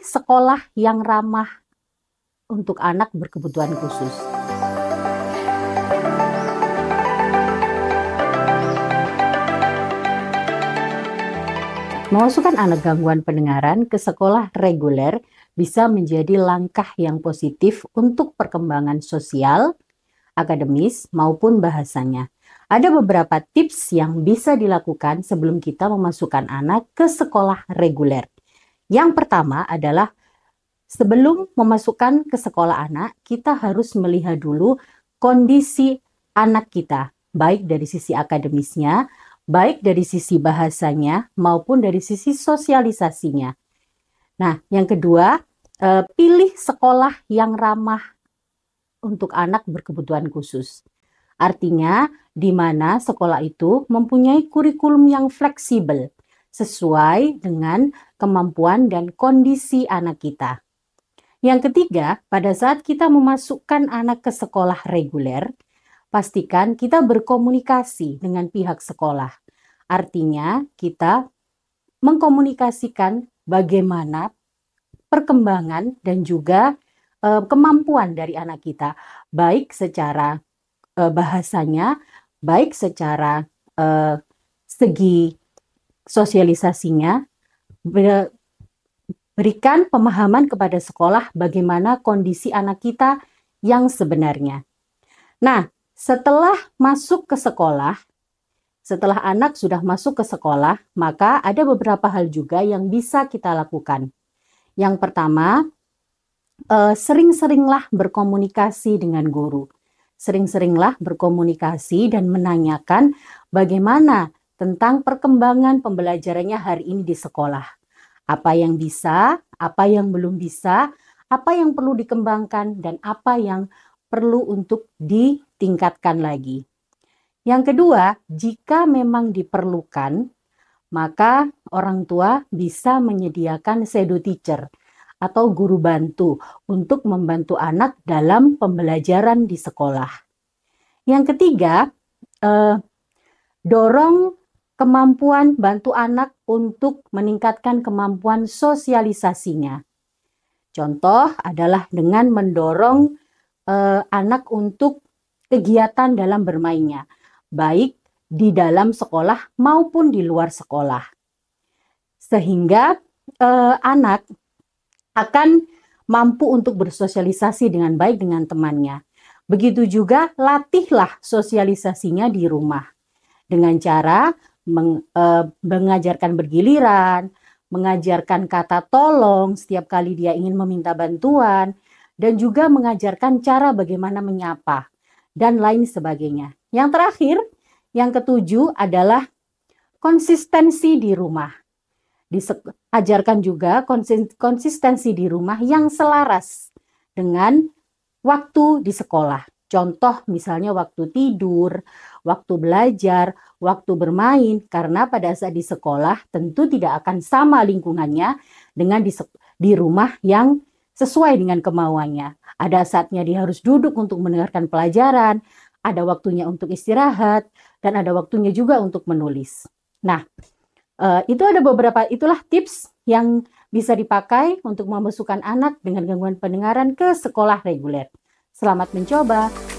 Pilih sekolah yang ramah untuk anak berkebutuhan khusus. Memasukkan anak gangguan pendengaran ke sekolah reguler bisa menjadi langkah yang positif untuk perkembangan sosial, akademis, maupun bahasanya. Ada beberapa tips yang bisa dilakukan sebelum kita memasukkan anak ke sekolah reguler. Yang pertama adalah sebelum memasukkan ke sekolah anak, kita harus melihat dulu kondisi anak kita, baik dari sisi akademisnya, baik dari sisi bahasanya maupun dari sisi sosialisasinya. Nah, yang kedua, pilih sekolah yang ramah untuk anak berkebutuhan khusus. Artinya, di mana sekolah itu mempunyai kurikulum yang fleksibel sesuai dengan kemampuan dan kondisi anak kita. Yang ketiga, pada saat kita memasukkan anak ke sekolah reguler, pastikan kita berkomunikasi dengan pihak sekolah. Artinya, kita mengkomunikasikan bagaimana perkembangan dan juga kemampuan dari anak kita, baik secara bahasanya, baik secara segi sosialisasinya, berikan pemahaman kepada sekolah bagaimana kondisi anak kita yang sebenarnya. Nah, setelah masuk ke sekolah, setelah anak sudah masuk ke sekolah, maka ada beberapa hal juga yang bisa kita lakukan. Yang pertama, sering-seringlah berkomunikasi dengan guru. Sering-seringlah berkomunikasi dan menanyakan bagaimana tentang perkembangan pembelajarannya hari ini di sekolah. Apa yang bisa, apa yang belum bisa, apa yang perlu dikembangkan, dan apa yang perlu untuk ditingkatkan lagi. Yang kedua, jika memang diperlukan, maka orang tua bisa menyediakan shadow teacher atau guru bantu untuk membantu anak dalam pembelajaran di sekolah. Yang ketiga, dorong kemampuan bantu anak untuk meningkatkan kemampuan sosialisasinya. Contoh adalah dengan mendorong anak untuk kegiatan dalam bermainnya, baik di dalam sekolah maupun di luar sekolah. Sehingga anak akan mampu untuk bersosialisasi dengan baik dengan temannya. Begitu juga latihlah sosialisasinya di rumah dengan cara mengajarkan bergiliran, mengajarkan kata tolong setiap kali dia ingin meminta bantuan, dan juga mengajarkan cara bagaimana menyapa, dan lain sebagainya. Yang terakhir, yang ketujuh adalah konsistensi di rumah. Ajarkan juga konsistensi di rumah yang selaras dengan waktu di sekolah. Contoh misalnya waktu tidur, waktu belajar, waktu bermain, karena pada saat di sekolah tentu tidak akan sama lingkungannya dengan di rumah yang sesuai dengan kemauannya. Ada saatnya dia harus duduk untuk mendengarkan pelajaran, ada waktunya untuk istirahat, dan ada waktunya juga untuk menulis. Nah, itulah tips yang bisa dipakai untuk memasukkan anak dengan gangguan pendengaran ke sekolah reguler. Selamat mencoba.